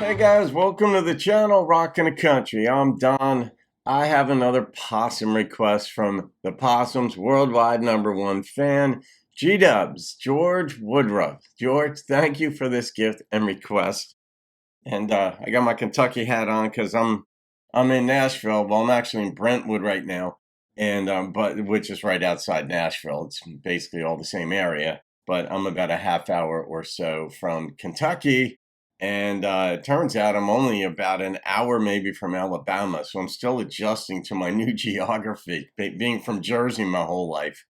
Hey guys, welcome to the channel Rockin' the Country. I'm Don. I have another possum request from the Possum's worldwide #1 fan, G-Dubs, George Woodruff. George, thank you for this gift and request. And I got my Kentucky hat on because I'm in Nashville. Well, I'm actually in Brentwood right now, and but which is right outside Nashville. It's basically all the same area, but I'm about a half hour or so from Kentucky. And it turns out I'm only about an hour maybe from Alabama, so I'm still adjusting to my new geography, being from Jersey my whole life.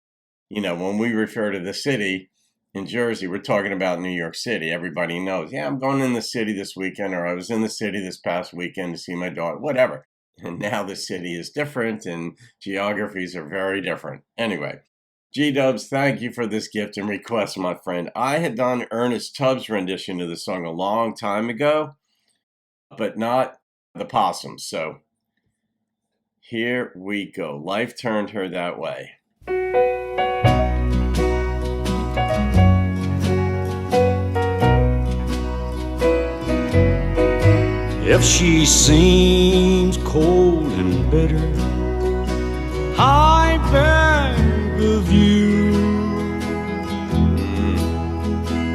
You know, when we refer to the city in Jersey, we're talking about New York City. Everybody knows, yeah, I'm going in the city this weekend, or I was in the city this past weekend to see my daughter, whatever. And now the city is different and geographies are very different. Anyway, G-Dubs, thank you for this gift and request, my friend. I had done Ernest Tubbs' rendition of the song a long time ago, but not the Possums. So here we go. Life turned her that way. If she seems cold and bitter, I beg of you,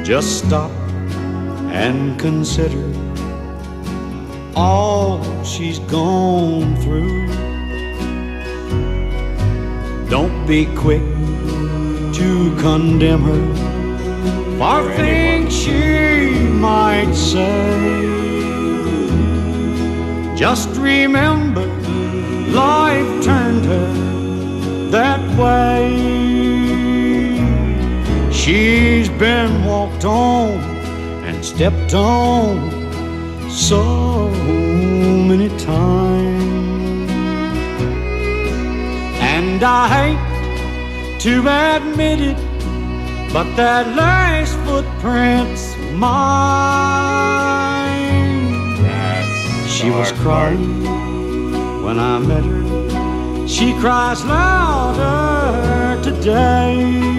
just stop and consider all she's gone through. Don't be quick to condemn her for things she might say. Just remember, life turned her that way. She's been walked on and stepped on so many times, and I hate to admit it, but that last footprint's mine. She was crying when I met her. She cries louder today.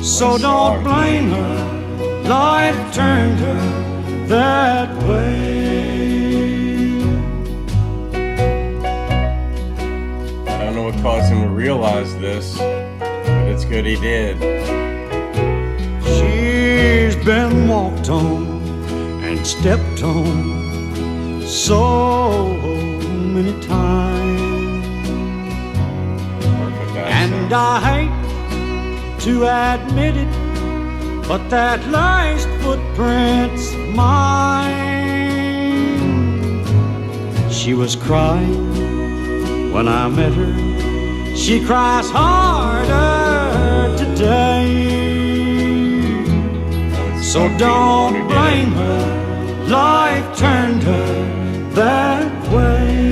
So don't blame her, life turned her that way. I don't know what caused him to realize this, but it's good he did. She's been walked on and stepped on so many times, and I hate to admit it, but that last footprint's mine. She was crying when I met her. She cries harder today. So don't blame her, life turned her that way.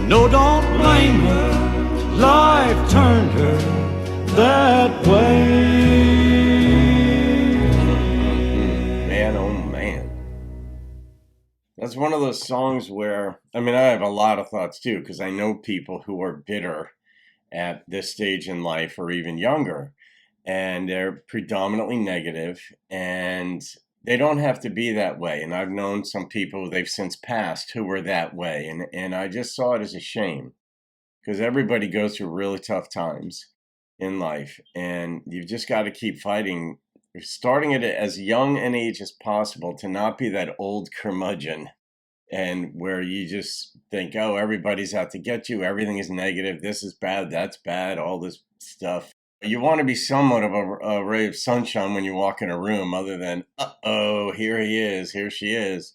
No, don't blame her, life turned her that way. Man, oh man. That's one of those songs where, I mean, I have a lot of thoughts too, because I know people who are bitter at this stage in life or even younger. And they're predominantly negative, and they don't have to be that way. And I've known some people, they've since passed, who were that way. And I just saw it as a shame, because everybody goes through really tough times in life. And you've just got to keep fighting, starting at as young an age as possible, to not be that old curmudgeon. And where you just think, oh, everybody's out to get you. Everything is negative. This is bad. That's bad. All this stuff. You want to be somewhat of a ray of sunshine when you walk in a room, other than, uh-oh, here he is, here she is.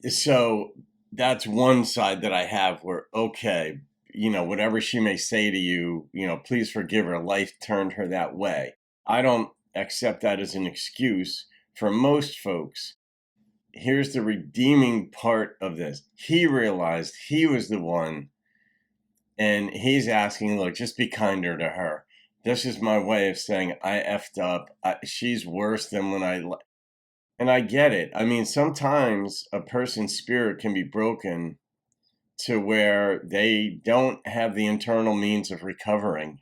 So that's one side that I have where, okay, you know, whatever she may say to you, you know, please forgive her. Life turned her that way. I don't accept that as an excuse for most folks. Here's the redeeming part of this. He realized he was the one, and he's asking, look, just be kinder to her. This is my way of saying I effed up. She's worse than when and I get it. I mean, sometimes a person's spirit can be broken to where they don't have the internal means of recovering.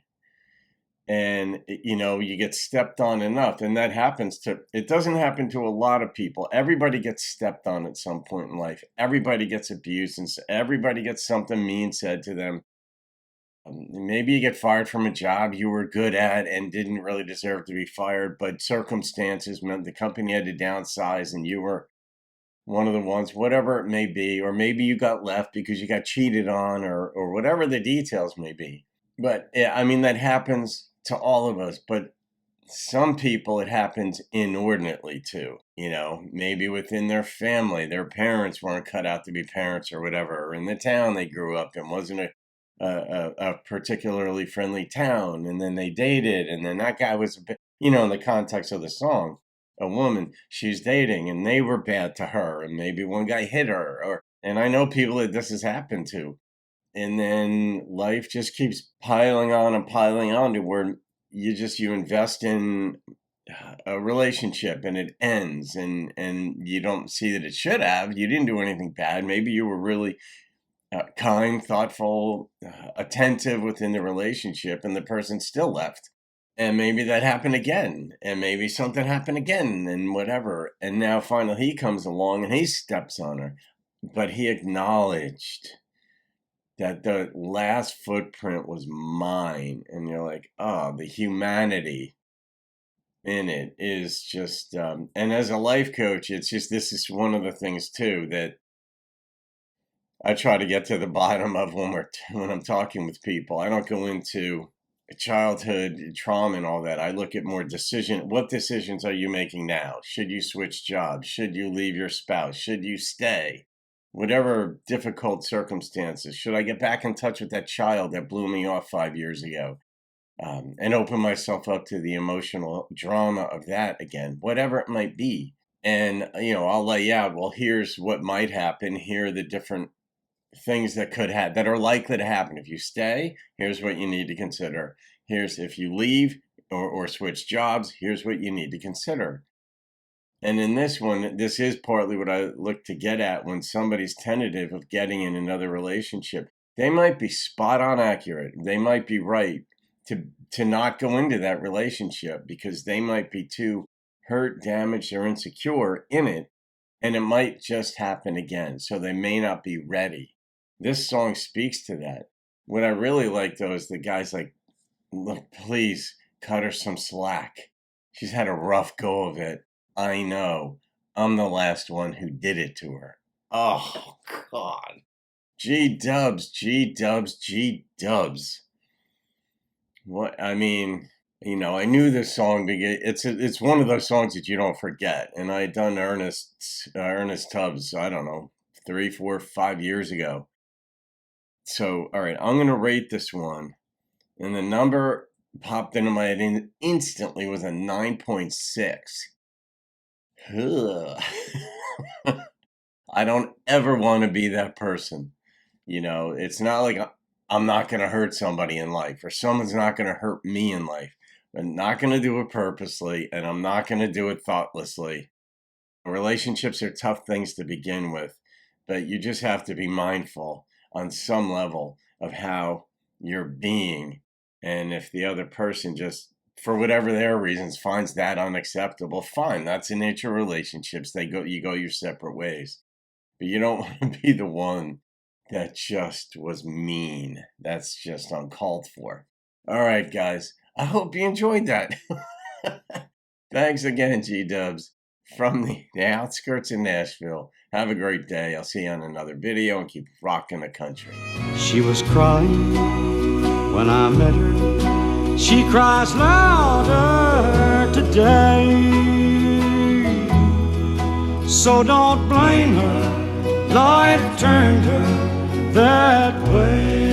and you get stepped on enough, and that happens to it doesn't happen to a lot of people. Everybody gets stepped on at some point in life. Everybody gets abused, and everybody gets something mean said to them. Maybe you get fired from a job you were good at and didn't really deserve to be fired, but circumstances meant the company had to downsize and you were one of the ones, whatever it may be. Or maybe you got left because you got cheated on, or whatever the details may be. But yeah, I mean, that happens to all of us, but some people it happens inordinately too. Maybe within their family, their parents weren't cut out to be parents or whatever, or in the town they grew up in wasn't a particularly friendly town, and then they dated, and then that guy was, in the context of the song, a woman she's dating, and they were bad to her, and maybe one guy hit her, and I know people that this has happened to, and then life just keeps piling on and piling on to where you invest in a relationship and it ends, and you don't see that it should have. You didn't do anything bad. Maybe you were really kind, thoughtful, attentive within the relationship, and the person still left. And maybe that happened again, and maybe something happened again, and whatever. And now finally he comes along and he steps on her. But he acknowledged that the last footprint was mine. And you're like, oh, the humanity in it is just, and as a life coach, it's just, this is one of the things too that I try to get to the bottom of when I'm talking with people. I don't go into childhood trauma and all that. I look at more what decisions are you making now? Should you switch jobs? Should you leave your spouse? Should you stay? Whatever difficult circumstances. Should I get back in touch with that child that blew me off 5 years ago? And open myself up to the emotional drama of that again, whatever it might be. And, I'll lay out, well, here's what might happen. Here are the different things that that are likely to happen. If you stay, here's what you need to consider. Here's if you leave or switch jobs, here's what you need to consider. And in this one, this is partly what I look to get at when somebody's tentative of getting in another relationship. They might be spot on accurate. They might be right to not go into that relationship because they might be too hurt, damaged, or insecure in it. And it might just happen again. So they may not be ready. This song speaks to that. What I really like, though, is the guy's like, look, please cut her some slack. She's had a rough go of it. I know. I'm the last one who did it to her. Oh, God. G-Dubs, G-Dubs, G-Dubs. What, I mean, I knew this song. It's one of those songs that you don't forget. And I had done Ernest Tubbs, I don't know, 3, 4, 5 years ago. So, all right, I'm going to rate this one. And the number popped into my head instantly was a 9.6. I don't ever want to be that person. It's not like I'm not going to hurt somebody in life, or someone's not going to hurt me in life. I'm not going to do it purposely, and I'm not going to do it thoughtlessly. Relationships are tough things to begin with, but you just have to be mindful on some level of how you're being. And if the other person just, for whatever their reasons, finds that unacceptable, fine. That's the nature of relationships. You go your separate ways. But you don't want to be the one that just was mean. That's just uncalled for. All right, guys. I hope you enjoyed that. Thanks again, G-Dubs, from the outskirts of Nashville. Have a great day. I'll see you on another video, and keep rocking the country. She was crying when I met her. She cries louder today. So don't blame her. Life turned her that way.